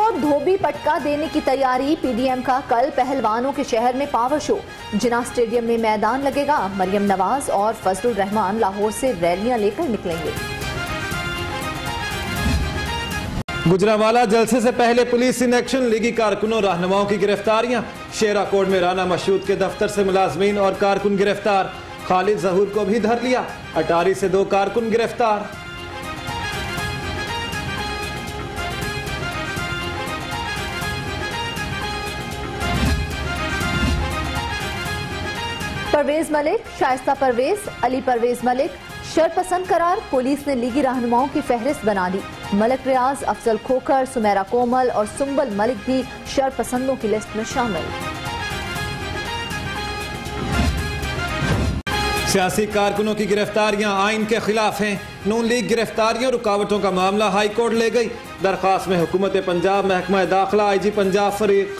को धोबी पटका देने की तैयारी। पीडीएम का कल पहलवानों के शहर में पावर शो। जिना स्टेडियम में मैदान लगेगा। मरियम नवाज और फजलुर रहमान लाहौर से रैलियां लेकर निकलेंगे। गुजरांवाला जलसे से पहले पुलिस इन एक्शन। लीगी कारकुनों रहनुमाओं की गिरफ्तारियां। शेरा कोट में राना मशहूद के दफ्तर से मुलाजमीन और कारकुन गिरफ्तार। खालिद जहूर को भी धर लिया। अटारी से 2 कारकुन गिरफ्तार। परवेज मलिक, शाइस्ता परवेज, अली परवेज मलिक शरपसंद करार। पुलिस ने लीगी रहनुमाओं की फहरिस्त बना दी। मलिक रियाज, अफजल खोखर, सुमेरा कोमल और सुंबल मलिक भी शरपसंदों की लिस्ट में शामिल। सियासी कारकुनों की गिरफ्तारियां आइन के खिलाफ हैं। नून लीग गिरफ्तारियों रुकावटों का मामला हाई कोर्ट ले गई। दरख्वास्त में हुकूमत पंजाब, महकमा दाखिला, IG पंजाब फरीक।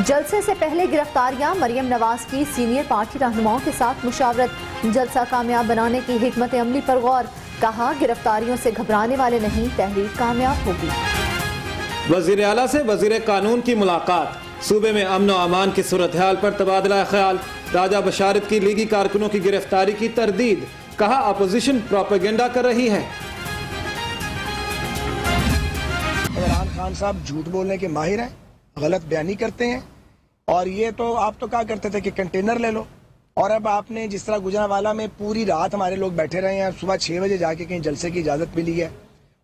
जलसे से पहले गिरफ्तारियां। मरियम नवाज की सीनियर पार्टी रहनुमाओं के साथ मुशावरत। जलसा कामयाब बनाने की हिकमत अमली पर गौर। कहा, गिरफ्तारियों से घबराने वाले नहीं, तहरीक कामयाब होगी। वजीर आला से वजीर कानून की मुलाकात। सूबे में अमन और अमान की सूरत हाल पर तबादला ख्याल। राजा बशारत की लीगी कारकुनों की गिरफ्तारी की तरदीद। कहा, अपोजिशन प्रोपेगेंडा कर रही है। इमरान खान साहब झूठ बोलने के माहिर हैं, गलत बयानी करते हैं। और ये तो आप तो क्या करते थे कि कंटेनर ले लो, और अब आपने जिस तरह गुजरांवाला में पूरी रात हमारे लोग बैठे रहे हैं, सुबह 6 बजे जाके कहीं जलसे की इजाजत मिली है,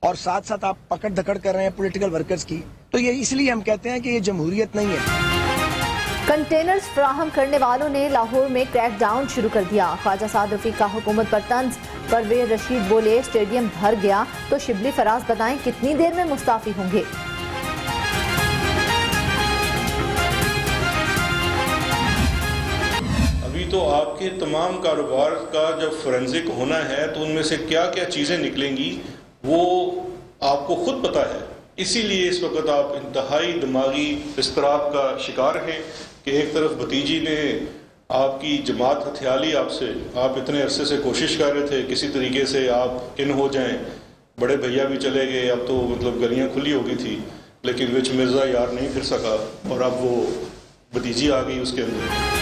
और साथ साथ आप पकड़ धकड़ कर रहे हैं पॉलिटिकल वर्कर्स की। तो ये इसलिए हम कहते हैं कि ये जमहूरियत नहीं है। कंटेनर्स फराहम करने वालों ने लाहौर में क्रैकडाउन शुरू कर दिया। ख्वाजा साद रफीक का हुकूमत पर तंज। परवेज रशीद बोले, स्टेडियम भर गया तो शिबली फराज बताएं कितनी देर में मुस्ताफी होंगे। तो आपके तमाम कारोबार का जब फोरेंसिक होना है तो उनमें से क्या क्या चीज़ें निकलेंगी वो आपको खुद पता है। इसीलिए इस वक्त आप इंतहाई दिमागी इस्तराब का शिकार हैं कि एक तरफ भतीजी ने आपकी जमात हथियाली आपसे, आप इतने अरसे से कोशिश कर रहे थे किसी तरीके से आप इन हो जाएं, बड़े भैया भी चले गए, अब तो मतलब गलियाँ खुली हो गई थी, लेकिन विच मिर्ज़ा यार नहीं फिर सका और अब वो भतीजी आ गई उसके अंदर।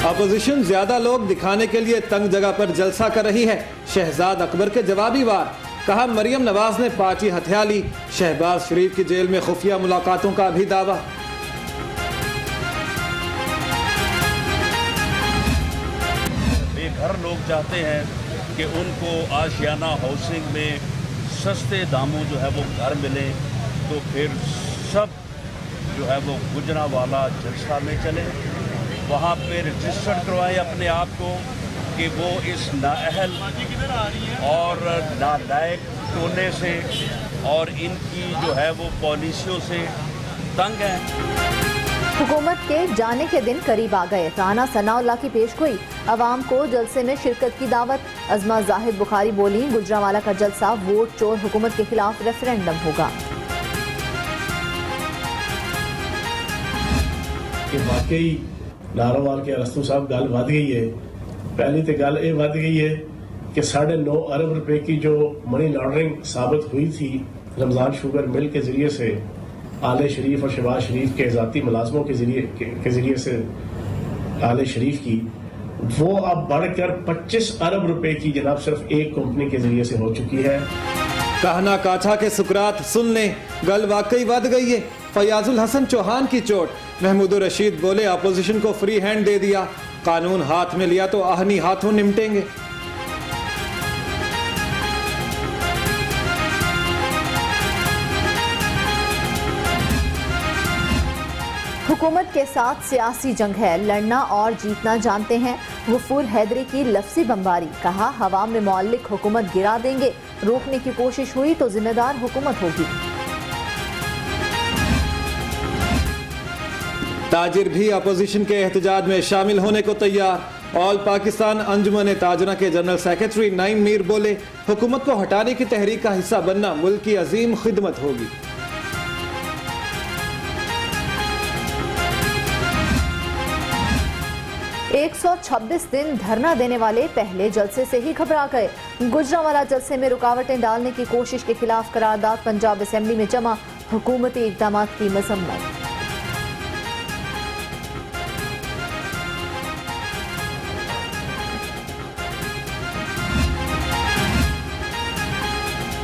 अपोजिशन ज्यादा लोग दिखाने के लिए तंग जगह पर जलसा कर रही है। शहजाद अकबर के जवाबी वार। कहा, मरियम नवाज ने पार्टी हथियाली। शहबाज शरीफ की जेल में खुफिया मुलाकातों का भी दावा। बेघर लोग चाहते हैं कि उनको आशियाना हाउसिंग में सस्ते दामों जो है वो घर मिले, तो फिर सब जो है वो गुजरांवाला जलसा में चले, वहाँ पे रजिस्टर्ड करवाएं अपने आप को कि वो इस नाअहल और नालायक टोने से और इनकी जो है वो पॉलिसियों से तंग है। हुकूमत के जाने के दिन करीब आ गए। राना सनाउल्लाह की पेशगोई। अवाम को जलसे में शिरकत की दावत। अजमा जाहिद बुखारी बोली, गुजरांवाला का जलसा वोट चोर हुकूमत के खिलाफ रेफरेंडम होगा। वाकई नारोवाल के अरस्तु साहब गल वध गई है। पहली तो गल ये वध गई है कि 9.5 अरब रुपए की जो मनी लॉन्ड्रिंग साबित हुई थी रमजान शुगर मिल के जरिए से आले शरीफ और शहबाज शरीफ के ज़ाती मुलाजमों के जरिए से आले शरीफ की, वो अब बढ़कर 25 अरब रुपए की जनाब सिर्फ एक कंपनी के जरिए से हो चुकी है। कहना काछा के सुकरात सुन लें, गल वाकई वध गई है। फयाजुल हसन चौहान की चोट। महमूद रशीद बोले, अपोजिशन को फ्री हैंड दे दिया, कानून हाथ में लिया तो आहनी हाथों निपटेंगे। हुकूमत के साथ सियासी जंग है, लड़ना और जीतना जानते हैं। गफूर हैदरी की लफ्जी बमबारी। कहा, हवा में मौलिक हुकूमत गिरा देंगे, रोकने की कोशिश हुई तो जिम्मेदार हुकूमत होगी। ताजिर भी अपोजिशन के एहतजाज में शामिल होने को तैयार। ऑल पाकिस्तान अंजुमन ताजना के जनरल सेक्रेटरी नईम मीर बोले, हुकूमत को हटाने की तहरीक का हिस्सा बनना मुल्क की अजीम खिदमत होगी। 126 दिन धरना देने वाले पहले जलसे से ही घबरा गए। गुजरांवाला जलसे में रुकावटें डालने की कोशिश के खिलाफ करारदाद पंजाब असेंबली में जमा, हुकूमती इक़दामात की मजम्मत।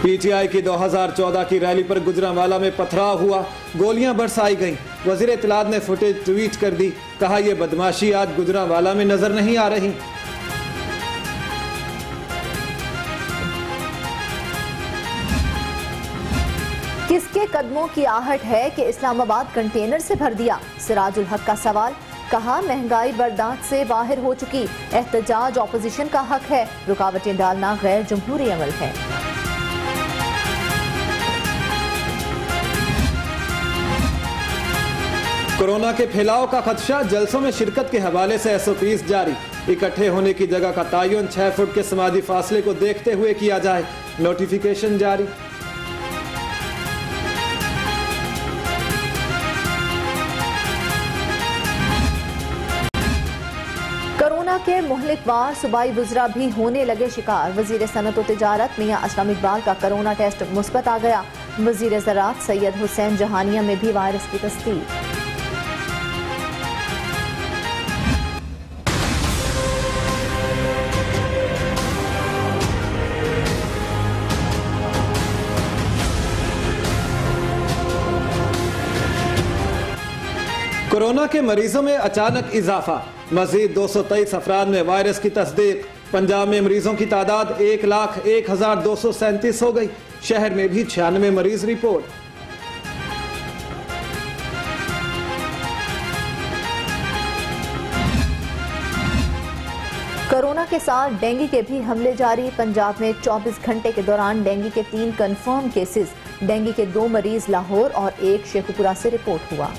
पीटीआई की 2014 की रैली पर गुजरांवाला में पथराव हुआ, गोलियां बरसाई गईं। वजीर इत्तलात ने फुटेज ट्वीट कर दी, कहा यह बदमाशी आज गुजरांवाला में नजर नहीं आ रही। किसके कदमों की आहट है कि इस्लामाबाद कंटेनर से भर दिया? सिराजुल हक का सवाल। कहा महंगाई बर्दाश्त से बाहर हो चुकी, एहतजाज ऑपोजिशन का हक है, रुकावटें डालना गैर जमहूरी अमल है। कोरोना के फैलाव का खदशा, जलसों में शिरकत के हवाले से SOPs जारी। इकट्ठे होने की जगह का तयन 6 फुट के समाजी फासले को देखते हुए किया जाए, नोटिफिकेशन जारी। कोरोना के मुहलिक वार सूबाई वज़रा भी होने लगे शिकार। वजीर सनत व तिजारत मियां असलम इकबाल का कोरोना टेस्ट मुस्बत आ गया। वजीर ज़राअत सैयद हुसैन जहानिया में भी वायरस की तस्दीक। कोरोना के मरीजों में अचानक इजाफा, मजीद 223 अफराद में वायरस की तस्दीक। पंजाब में मरीजों की तादाद 1,01,237 हो गई। शहर में भी 96 मरीज रिपोर्ट। कोरोना के साथ डेंगू के भी हमले जारी। पंजाब में 24 घंटे के दौरान डेंगू के 3 कंफर्म केसेस। डेंगू के 2 मरीज लाहौर और 1 शेखुपुरा से रिपोर्ट हुआ।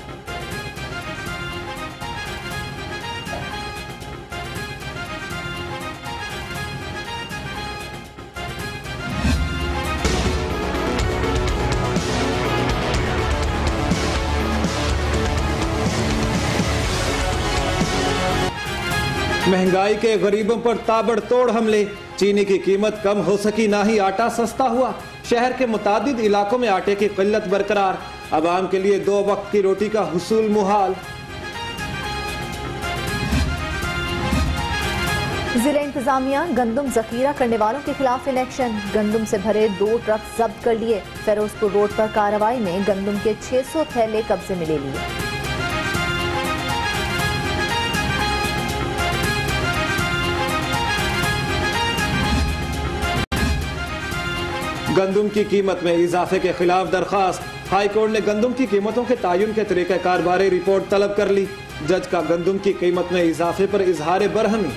महंगाई के गरीबों पर ताबड़तोड़ हमले, चीनी की कीमत कम हो सकी, ना ही आटा सस्ता हुआ। शहर के मुतादिद इलाकों में आटे की किल्लत बरकरार, अवाम के लिए 2 वक्त की रोटी का हुसूल मुहाल। जिला इंतजामिया गंदम जखीरा करने वालों के खिलाफ इलेक्शन। गंदम से भरे 2 ट्रक जब्त कर लिए। फेरोजपुर रोड पर कार्रवाई में गंदम के 600 थैले कब्जे में ले लिए। गंदम की कीमत में इजाफे के खिलाफ दरखास्त। हाई कोर्ट ने गंदम की कीमतों के तयन के तरीक़ाकार बारे रिपोर्ट तलब कर ली। जज का गंदम की कीमत में इजाफे पर इजहार बरहमी।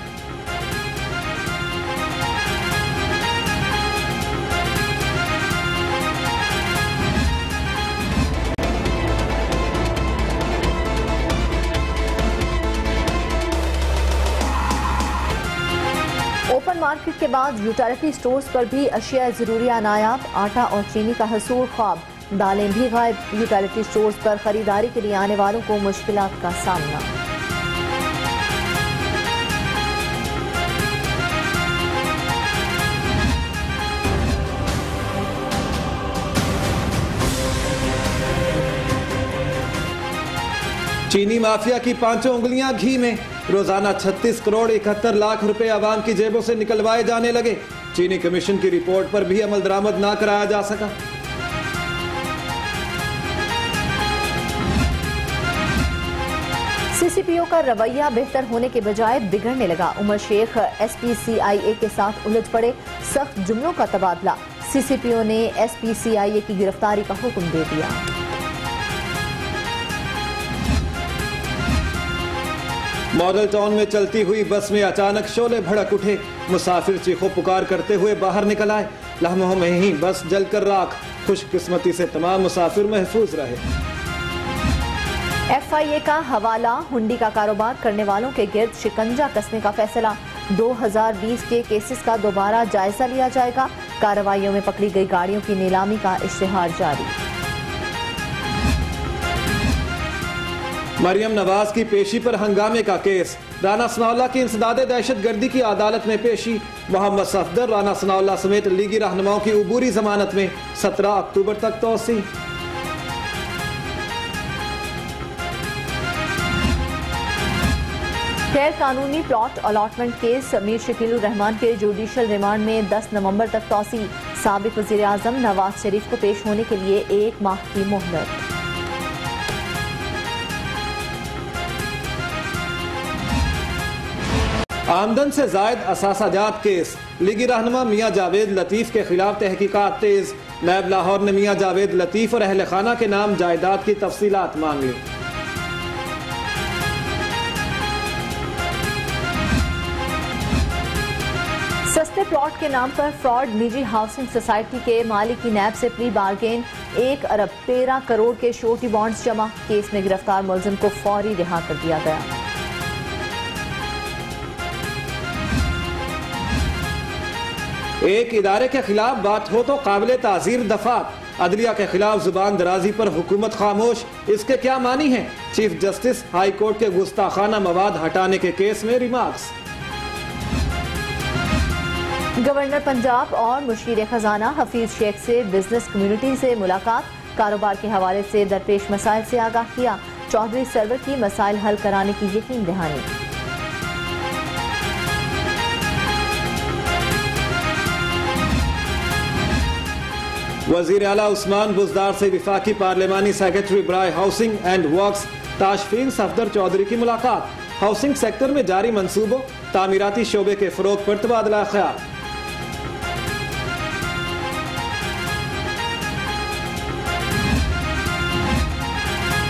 ओपन मार्केट के बाद यूटिलिटी स्टोर्स पर भी अशिया ज़रूरिया नायाब। आटा और चीनी का हसूल ख्वाब, दालें भी गायब। यूटिलिटी स्टोर्स पर खरीदारी के लिए आने वालों को मुश्किलात का सामना। चीनी माफिया की 5 उंगलियां घी में। रोजाना 36 करोड़ 71 लाख रुपए आवाम की जेबों से निकलवाए जाने लगे। चीनी कमीशन की रिपोर्ट पर भी अमल दरामद ना कराया जा सका। CCPO का रवैया बेहतर होने के बजाय बिगड़ने लगा। उमर शेख SPCIA के साथ उलझ पड़े, सख्त जुमलों का तबादला। CCPO ने SPCIA की गिरफ्तारी का हुक्म दे दिया। मॉडल टाउन में चलती हुई बस में अचानक शोले भड़क उठे। मुसाफिर चीखों पुकार करते हुए बाहर निकल आए। लम्हों में ही बस जलकर राख। खुशकिस्मती से तमाम मुसाफिर महफूज रहे। FIA का हवाला, हुंडी का कारोबार करने वालों के गिर्द शिकंजा कसने का फैसला। 2020 के केसेस का दोबारा जायजा लिया जाएगा। कार्रवाइयों में पकड़ी गई गाड़ियों की नीलामी का इश्तिहार जारी। मरियम नवाज की पेशी पर हंगामे का केस। राना सनाउल्लाह की इंसदादे दहशतगर्दी की अदालत में पेशी। मोहम्मद सफदर, राना सनाउल्लाह समेत लीगी रहनुमाओं की उबूरी जमानत में 17 अक्टूबर तक तौसी। गैर कानूनी plot allotment case Mir Shakeel Rahman के जुडिशल रिमांड में 10 नवंबर तक तौसी। साबिक वजीर आजम नवाज शरीफ को पेश होने के लिए 1 माह की मोहलत। आमदन से जायद असासाजात केस। लीगी रहनुमा मियां जावेद लतीफ के खिलाफ तहकीकात तेज। नैब लाहौर ने मियां जावेद लतीफ और अहल खाना के नाम जायदाद की तफसीलात मांग ली। सस्ते प्लॉट के नाम पर फ्रॉड। निजी हाउसिंग सोसाइटी के मालिक की नैब से प्री बार्गेन 1 अरब 13 करोड़ के श्योरिटी बॉन्ड्स जमा। केस में गिरफ्तार मुलजिम को फौरी रिहा कर दिया गया। एक इदारे के खिलाफ बात हो तो काबिले ताजीर दफात। अदलिया के खिलाफ जुबान दराजी पर हुकूमत खामोश, इसके क्या मानी है? चीफ जस्टिस हाई कोर्ट के गुस्ताखाना मवाद हटाने के केस में रिमार्क्स। गवर्नर पंजाब और मुशीर खजाना हफीज शेख से बिजनेस कम्युनिटी से मुलाकात। कारोबार के हवाले से दरपेश मसाइल से आगाह किया। चौधरी सरवर की मसाइल हल कराने की यकीन दहानी। वजीर आला उस्मान बुजदार से विफाकी पार्लिमानी सेक्रेटरी बराए housing and works Tashfeen Safdar Chaudhry की मुलाकात। हाउसिंग सेक्टर में जारी मंसूबों, तामीराती शोबे के फरोग पर तबादला ख्याल।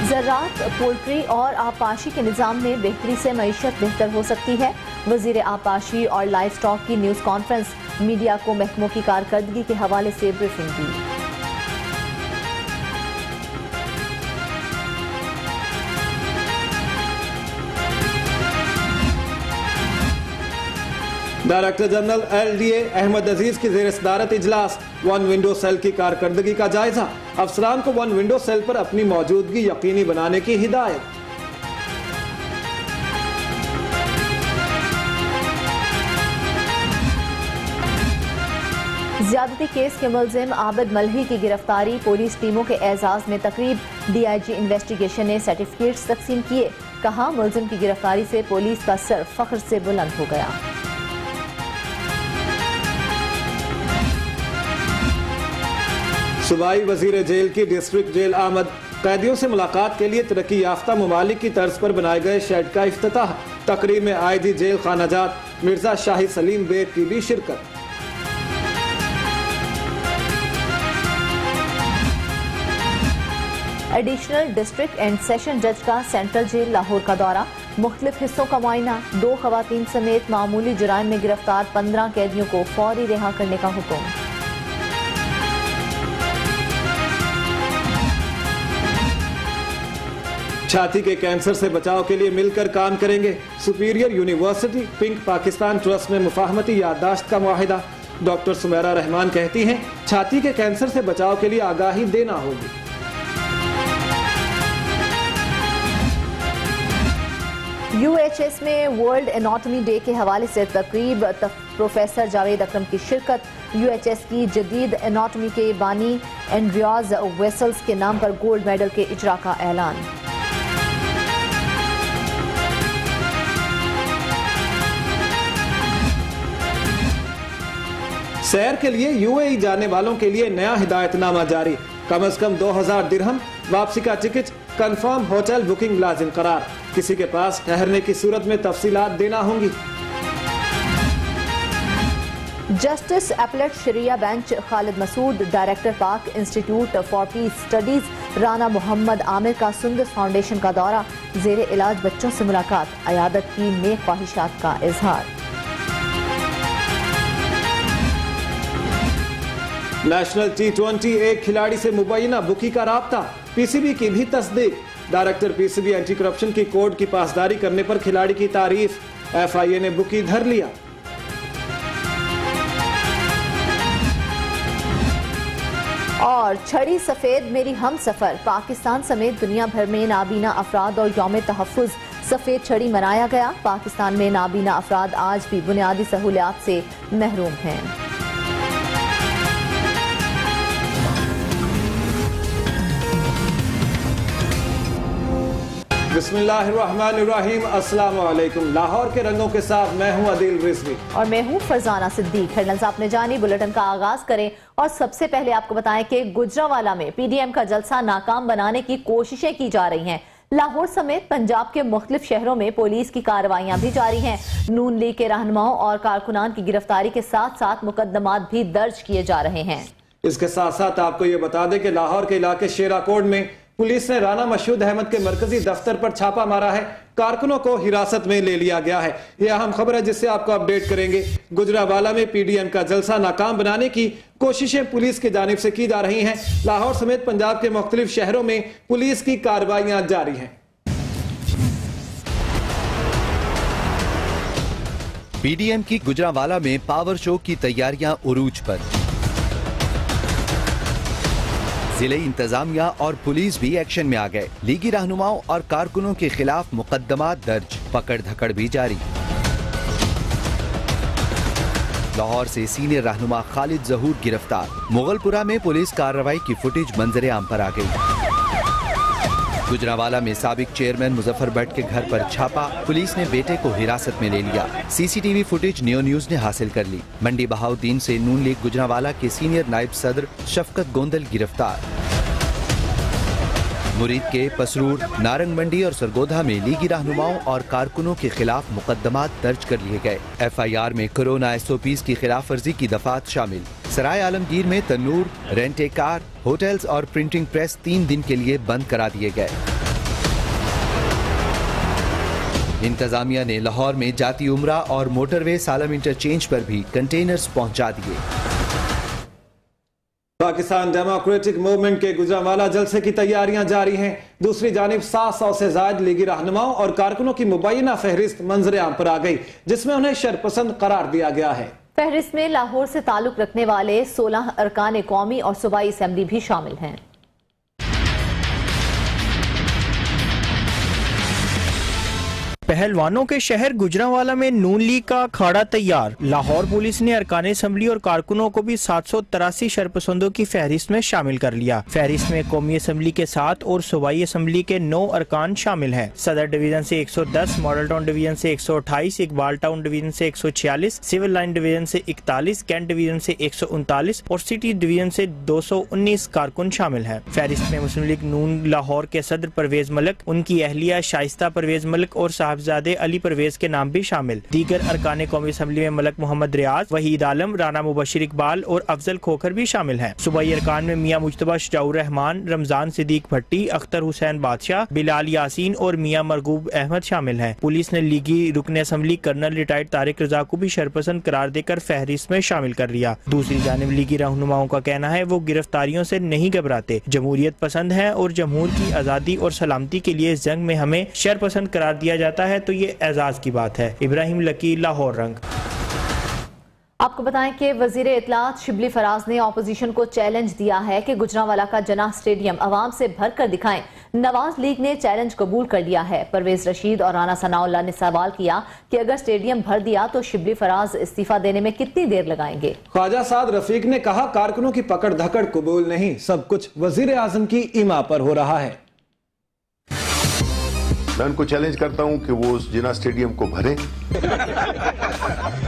ज़राअत, पोल्ट्री और आबपाशी के निज़ाम में बेहतरी से मईशत बेहतर हो सकती है। वजीर आबपाशी और लाइफ स्टॉक की न्यूज़ कॉन्फ्रेंस। मीडिया को महकमों की कारकर्दगी के हवाले से ब्रीफिंग दी। डायरेक्टर जनरल LDA अहमद अजीज की ज़ेर सदारत इजलास। वन विंडो सेल की कारकर्दगी का जायजा। अफसरान को वन विंडो सेल पर अपनी मौजूदगी यकीनी बनाने की हिदायत। ज्यादती केस के मुलजिम आबिद मलही की गिरफ्तारी। पुलिस टीमों के एजाज में तकरीब। DIG इन्वेस्टिगेशन ने सर्टिफिकेट्स तकसीम किए। कहा, मुलजिम की गिरफ्तारी से पुलिस का सर फख्र से बुलंद हो गया। सूबाई वजीर जेल की डिस्ट्रिक्ट जेल आमद। कैदियों से मुलाकात के लिए तरक्की याफ्ता ममालिक की तर्ज पर बनाए गए शेड का इफ्तिताह। तकरीब में IG जेल खानाजात मिर्जा शाही सलीम बेग की भी शिरकत। एडिशनल डिस्ट्रिक्ट एंड सेशन जज का सेंट्रल जेल लाहौर का दौरा। मुख्तलिफ हिस्सों का मुआयना। 2 खवातीन समेत मामूली जुराइम में गिरफ्तार 15 कैदियों को फौरी रिहा करने का हुक्म। छाती के कैंसर से बचाव के लिए मिलकर काम करेंगे। Superior university pink Pakistan trust में मुफाहमती याददाश्त का मुआहिदा। डॉक्टर सुमेरा रहमान कहती हैं, छाती के कैंसर से बचाव के लिए आगाही देना होगी। UHS में वर्ल्ड एनाटॉमी डे के हवाले से तकरीब। प्रोफेसर जावेद अकरम की शिरकत। UHS की जदीद एनाटॉमी के बानी एंड्रियाज वेसल्स के नाम पर गोल्ड मेडल के इजरा का ऐलान। सैर के लिए UAE जाने वालों के लिए नया हिदायतनामा जारी। कम से कम 2000 दिरहम, वापसी का टिकट, कंफर्म होटल बुकिंग लाजिम करार। किसी के पास ठहरने की सूरत में तफसीलात देना होंगी। जस्टिस एपलेट शरिया bench Khalid Masood, director Pak institute for peace studies Rana Mohammad Amir का सुंदस फाउंडेशन का दौरा। जेर इलाज बच्चों से मुलाकात, अयादत की नेक ख्वाहिशात का इजहार। नेशनल T20 एक खिलाड़ी से मुबैना बुकी का राब्ता। PCB की भी तस्दीक। डायरेक्टर PCB एंटी करप्शन की कोड की पासदारी करने पर खिलाड़ी की तारीफ। FIA ने बुकी धर लिया। और और छड़ी सफेद मेरी हम सफर, पाकिस्तान समेत दुनिया भर में नाबीना अफराद और यौम तहफ़्फ़ुज़ सफेद छड़ी मनाया गया। पाकिस्तान में नाबीना अफराद आज भी बुनियादी सहूलियात से महरूम हैं। बिस्मिल्लाहिर्रहमानिर्रहीम, अस्सलाम वालेकुम। लाहौर के रंगों के साथ मैं हूं आदिल रिजवी और मैं हूं फरजाना सिद्दीक। हेडलाइंस आपने जानी, बुलेटिन का आगाज करें और सबसे पहले आपको बताएं कि गुजरांवाला में पीडीएम का जलसा नाकाम बनाने की कोशिशें की जा रही हैं। लाहौर समेत पंजाब के मुख्तलिफ शहरों में पुलिस की कार्रवाइयां भी जारी हैं। नून लीग के रहनुमाओं और कारकुनान की गिरफ्तारी के साथ साथ मुकदमात भी दर्ज किए जा रहे हैं। इसके साथ साथ आपको ये बता दें कि लाहौर के इलाके शेरा कोट में पुलिस ने राना मशहूद अहमद के मरकजी दफ्तर पर छापा मारा है। कारकुनों को हिरासत में ले लिया गया है। यह अहम खबर है जिससे आपको अपडेट करेंगे। गुजरांवाला में पीडीएम का जलसा नाकाम बनाने की कोशिशें पुलिस की जानिब से की जा रही हैं। लाहौर समेत पंजाब के मुख्तलिफ शहरों में पुलिस की कार्रवाइयां जारी हैं। पीडीएम की गुजरांवाला में पावर शो की तैयारियां उरूज पर। जिले इंतजामिया और पुलिस भी एक्शन में आ गए। लीगी रहनुमाओं और कारकुनों के खिलाफ मुकदमात दर्ज, पकड़ धकड़ भी जारी। लाहौर से सीनियर रहनुमा खालिद जहूर गिरफ्तार। मुगलपुरा में पुलिस कार्रवाई की फुटेज मंजरे आम पर आ गई। गुजरांवाला में साबिक चेयरमैन मुजफ्फर भट्ट के घर पर छापा, पुलिस ने बेटे को हिरासत में ले लिया। सीसीटीवी फुटेज नियो न्यूज ने हासिल कर ली। मंडी बहाउद्दीन से नून लीग गुजरांवाला के सीनियर नायब सदर शफकत गोंदल गिरफ्तार। मुरीद के पसरूर, नारंग मंडी और सरगोधा में लीगी रहनुमाओं और कारकुनों के खिलाफ मुकदमात दर्ज कर लिए गए। FIR में कोरोना SOPs की खिलाफ वर्जी की दफात शामिल। सराय आलमगीर में तन्नूर, रेंटे कार, होटल्स और प्रिंटिंग प्रेस 3 दिन के लिए बंद करा दिए गए। इंतजामिया ने लाहौर में जाती उमरा और मोटरवे सालम इंटरचेंज पर भी कंटेनर्स पहुंचा दिए। पाकिस्तान डेमोक्रेटिक मूवमेंट के गुजरांवाला जलसे की तैयारियां जारी हैं। दूसरी जानिब 700 से ज्यादा लीगी रहनुमाओं और कारकुनों की मुबैना फहरिस्त मंजरे आम पर आ गई, जिसमें उन्हें शरपसंद करार दिया गया है। फहरिस्त में लाहौर से ताल्लुक रखने वाले 16 अरकान कौमी और सूबाई असेंबली भी शामिल हैं। पहलवानों के शहर गुजरांवाला में नून लीग का अखाड़ा तैयार। लाहौर पुलिस ने अरकान असम्बली और कारकुनों को भी 783 शरपसंदों की फहरिस्त में शामिल कर लिया। फहरिस्त में कौमी असम्बली के 7 और सूबाई असम्बली के 9 अरकान शामिल हैं। सदर डिवीजन से 110, मॉडल टाउन डिवीजन से 128, इकबाल टाउन डिवीजन से 146, सिविल लाइन डिवीजन से 41, कैंट डिवीजन से 139 और सिटी डिवीजन से 219 कारकुन शामिल हैं। फहरिस्त में मुस्लिम लीग नून लाहौर के सदर परवेज मलिक, उनकी अहलिया शाइस्ता परवेज मलिक और साहबजादे अली परवेज के नाम भी शामिल। दीगर अरकान कौमी असम्बली में मलक मोहम्मद रियाज, वहीद आलम, राना मुबशिर इकबाल और अफजल खोखर भी शामिल हैं। सूबाई अरकान में मियां मुजतबा शजाउर रहमान, रमजान सिद्दीक भट्टी, अख्तर हुसैन बादशाह, बिलाल यासीन और मियां मरगूब अहमद शामिल हैं। पुलिस ने लीगी रुकन असम्बली कर्नल रिटायर्ड तारिक रजा को भी शरपसंद करार देकर फहरिस्त में शामिल कर लिया। दूसरी जानिब लीगी रहनुमाओं का कहना है वो गिरफ्तारियों से नहीं घबराते, जमहूरियत पसंद है और जमहूर की आज़ादी और सलामती के लिए जंग में हमें शरपसंद करार दिया जाता है तो ये एजाज की बात है। इब्राहिम लकी, लाहौर रंग। आपको बताएं कि वजीर इत्तलात शिबली फराज ने ऑपोजिशन को चैलेंज दिया है कि गुजरांवाला का जनाह स्टेडियम अवाम से भर कर दिखाएं। नवाज लीग ने चैलेंज कबूल कर लिया है। परवेज रशीद और राना सनाउल्लाह ने सवाल किया कि अगर स्टेडियम भर दिया तो शिबली फराज इस्तीफा देने में कितनी देर लगाएंगे। ख्वाजा साद रफीक ने कहा कारकुनों की पकड़ धकड़ कबूल नहीं, सब कुछ वजीर आजम की इमा पर हो रहा है। मैं उनको चैलेंज करता हूं कि वो उस जिना स्टेडियम को भरें।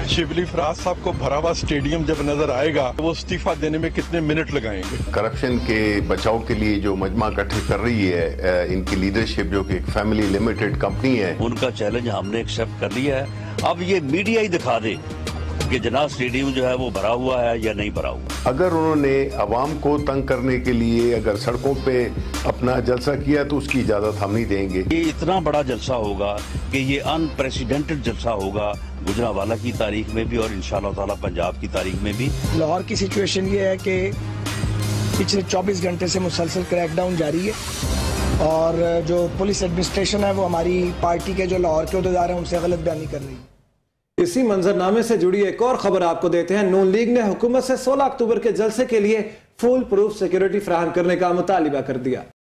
शिबली फराज साहब को भरा हुआ स्टेडियम जब नजर आएगा वो इस्तीफा देने में कितने मिनट लगाएंगे। करप्शन के बचाव के लिए जो मजमा इकट्ठे कर रही है इनकी लीडरशिप, जो कि एक फैमिली लिमिटेड कंपनी है, उनका चैलेंज हमने एक्सेप्ट कर लिया है। अब ये मीडिया ही दिखा दे कि जनाह स्टेडियम जो है वो भरा हुआ है या नहीं भरा हुआ। अगर उन्होंने अवाम को तंग करने के लिए अगर सड़कों पे अपना जलसा किया तो उसकी इजाजत हम नहीं देंगे। ये इतना बड़ा जलसा होगा कि ये अनप्रेसिडेंटेड जलसा होगा गुजरांवाला की तारीख में भी और इंशाअल्लाह ताला पंजाब की तारीख में भी। लाहौर की सिचुएशन ये है कि पिछले 24 घंटे से मुसलसल क्रैकडाउन जारी है और जो पुलिस एडमिनिस्ट्रेशन है वो हमारी पार्टी के जो लाहौर के उहदेदार हैं उनसे गलत बयानी कर रही है। इसी मंजरनामे से जुड़ी एक और खबर आपको देते हैं। नून लीग ने हुकूमत से 16 अक्टूबर के जलसे के लिए फुल प्रूफ सिक्योरिटी फराहम करने का मुतालिबा कर दिया।